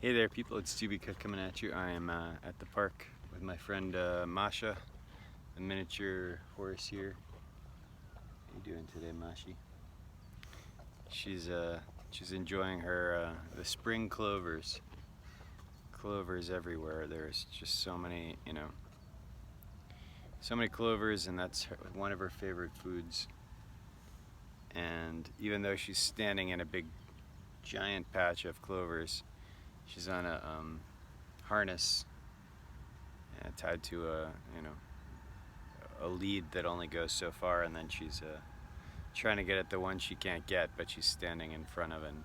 Hey there people, it's Stevie Cook coming at you. I am at the park with my friend Masha, the miniature horse here. How you doing today, Mashi? She's enjoying her the spring clovers. Clovers everywhere. There's just so many, so many clovers, and that's one of her favorite foods. And even though she's standing in a big giant patch of clovers, she's on a harness tied to a lead that only goes so far, and then she's trying to get at the one she can't get, but she's standing in front of, and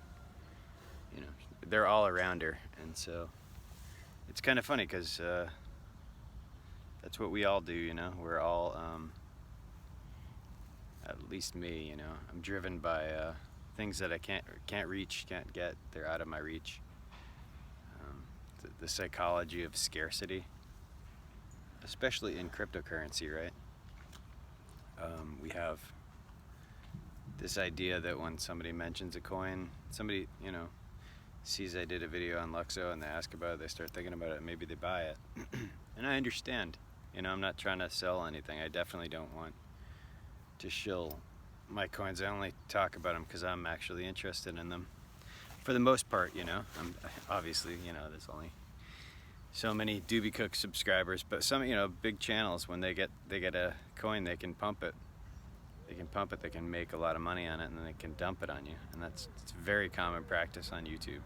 they're all around her, and so it's kind of funny because that's what we all do. We're all, at least me. I'm driven by things that I can't reach, can't get. They're out of my reach. The psychology of scarcity, especially in cryptocurrency, right? We have this idea that when somebody mentions a coin, somebody, sees I did a video on Luxo and they ask about it, they start thinking about it, and maybe they buy it. And I understand. I'm not trying to sell anything. I definitely don't want to shill my coins. I only talk about them because I'm actually interested in them. For the most part, I'm obviously, there's only so many Doobie Cook subscribers, but some, big channels, when they get a coin, they can pump it. They can make a lot of money on it, and then they can dump it on you. And it's very common practice on YouTube.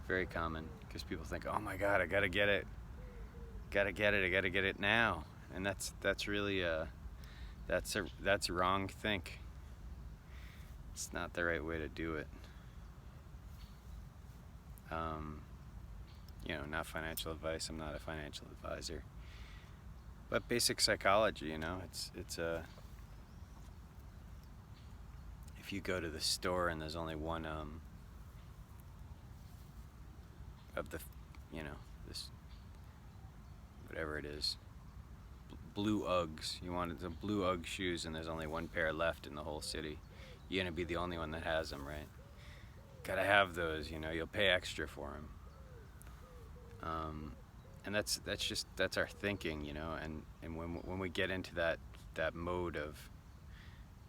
Very common, because people think, oh my God, I gotta get it. I gotta get it now. And that's really that's wrong think. It's not the right way to do it. Not financial advice. I'm not a financial advisor. But basic psychology, it's if you go to the store and there's only one of the, this, whatever it is, blue Uggs. You wanted the blue Ugg shoes, and there's only one pair left in the whole city. You're gonna be the only one that has them, right? Gotta have those. You'll pay extra for them. And that's our thinking, and when we get into that mode of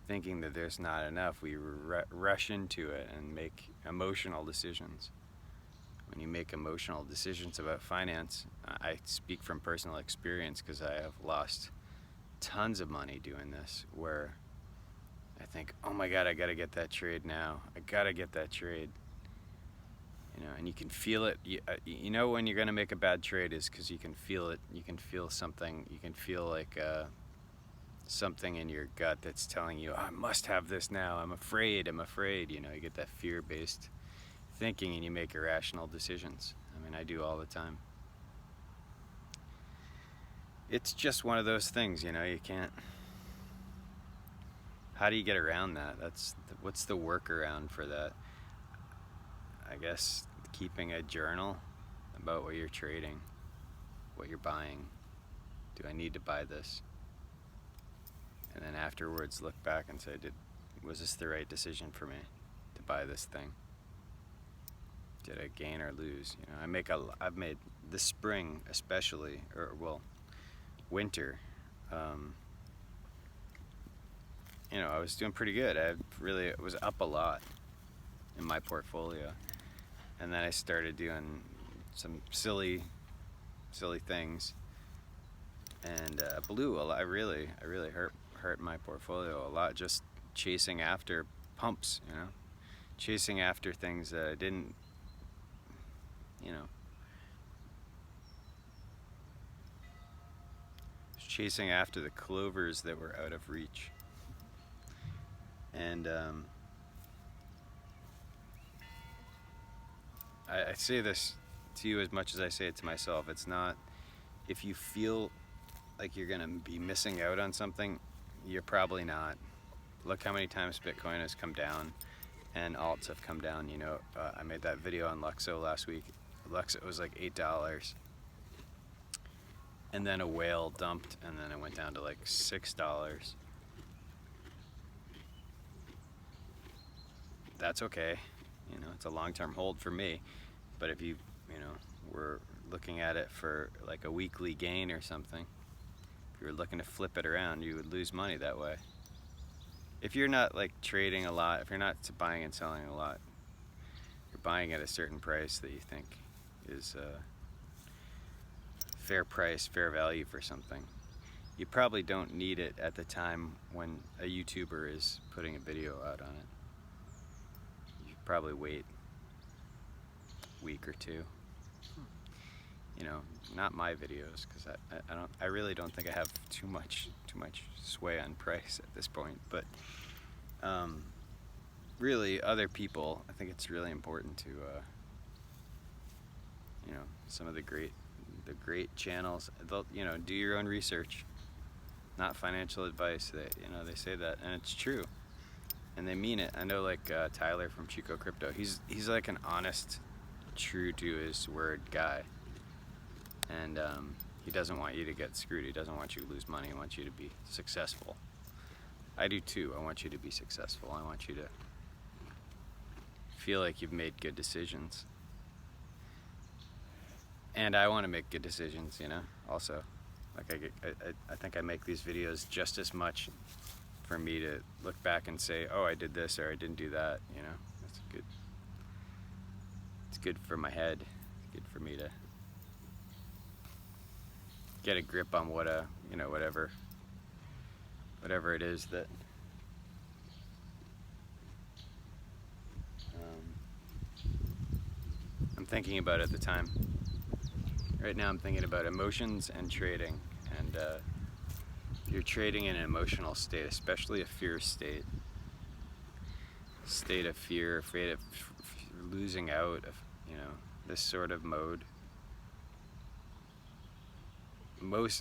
thinking that there's not enough, we rush into it and make emotional decisions. When you make emotional decisions about finance, I speak from personal experience because I have lost tons of money doing this, where I think, oh my God, I gotta get that trade now. I gotta get that trade. And you can feel it. When you're gonna make a bad trade is because you can feel it. You can feel something. You can feel like something in your gut that's telling you, oh, I must have this now. I'm afraid. You get that fear-based thinking, and you make irrational decisions. I do all the time. It's just one of those things, you can't. How do you get around that? What's the workaround for that? I guess keeping a journal about what you're trading, what you're buying. Do I need to buy this? And then afterwards look back and say, was this the right decision for me to buy this thing? Did I gain or lose? I've made this spring especially, winter. I was doing pretty good. It was up a lot in my portfolio. And then I started doing some silly things, and blew a lot. I really hurt my portfolio a lot, just chasing after pumps, chasing after things that I didn't, chasing after the clovers that were out of reach. And I say this to you as much as I say it to myself. It's not, if you feel like you're gonna be missing out on something, you're probably not. Look how many times Bitcoin has come down and alts have come down. I made that video on Luxo last week. Luxo was like $8, and then a whale dumped, and then it went down to like $6. That's okay. It's a long-term hold for me. But if you were looking at it for like a weekly gain or something, if you were looking to flip it around, you would lose money that way. If you're not like trading a lot, if you're not buying and selling a lot, you're buying at a certain price that you think is fair price, fair value for something, you probably don't need it at the time when a YouTuber is putting a video out on it. You should probably wait a week or two. Not my videos, because I really don't think I have too much sway on price at this point. But really, other people, I think it's really important to some of the great channels. They'll do your own research. Not financial advice. They say that, and it's true, and they mean it. I know, like Tyler from Chico Crypto. He's like an honest, true to his word guy, and he doesn't want you to get screwed. He doesn't want you to lose money. He wants you to be successful. I do too. I want you to be successful. I want you to feel like you've made good decisions, and I want to make good decisions. Also. Like I think I make these videos just as much for me to look back and say, oh, I did this or I didn't do that. That's good. It's good for my head. It's good for me to get a grip on what whatever it is that I'm thinking about at the time. Right now I'm thinking about emotions and trading, and you're trading in an emotional state, especially a fear state of fear, afraid of losing out, of this sort of mode.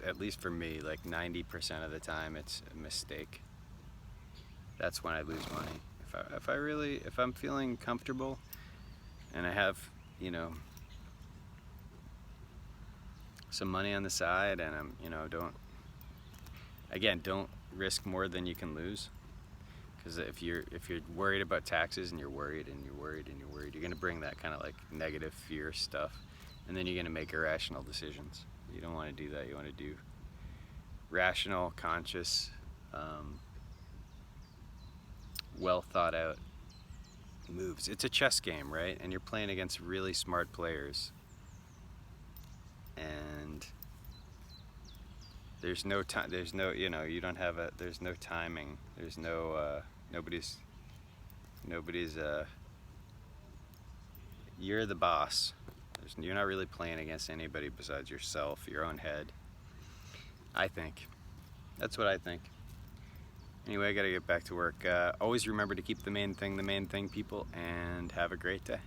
At least for me, like 90% of the time it's a mistake. That's when I lose money. If I'm feeling comfortable and I have some money on the side, and I'm don't risk more than you can lose, because if you're worried about taxes and you're worried, you're going to bring that kind of like negative fear stuff, and then you're going to make irrational decisions. You don't want to do that. You want to do rational, conscious, well thought out moves. It's a chess game, right? And you're playing against really smart players. And there's no time, there's no timing, there's no, nobody's, you're the boss. You're not really playing against anybody besides yourself, your own head. I think. That's what I think. Anyway, I gotta get back to work. Always remember to keep the main thing, people, and have a great day.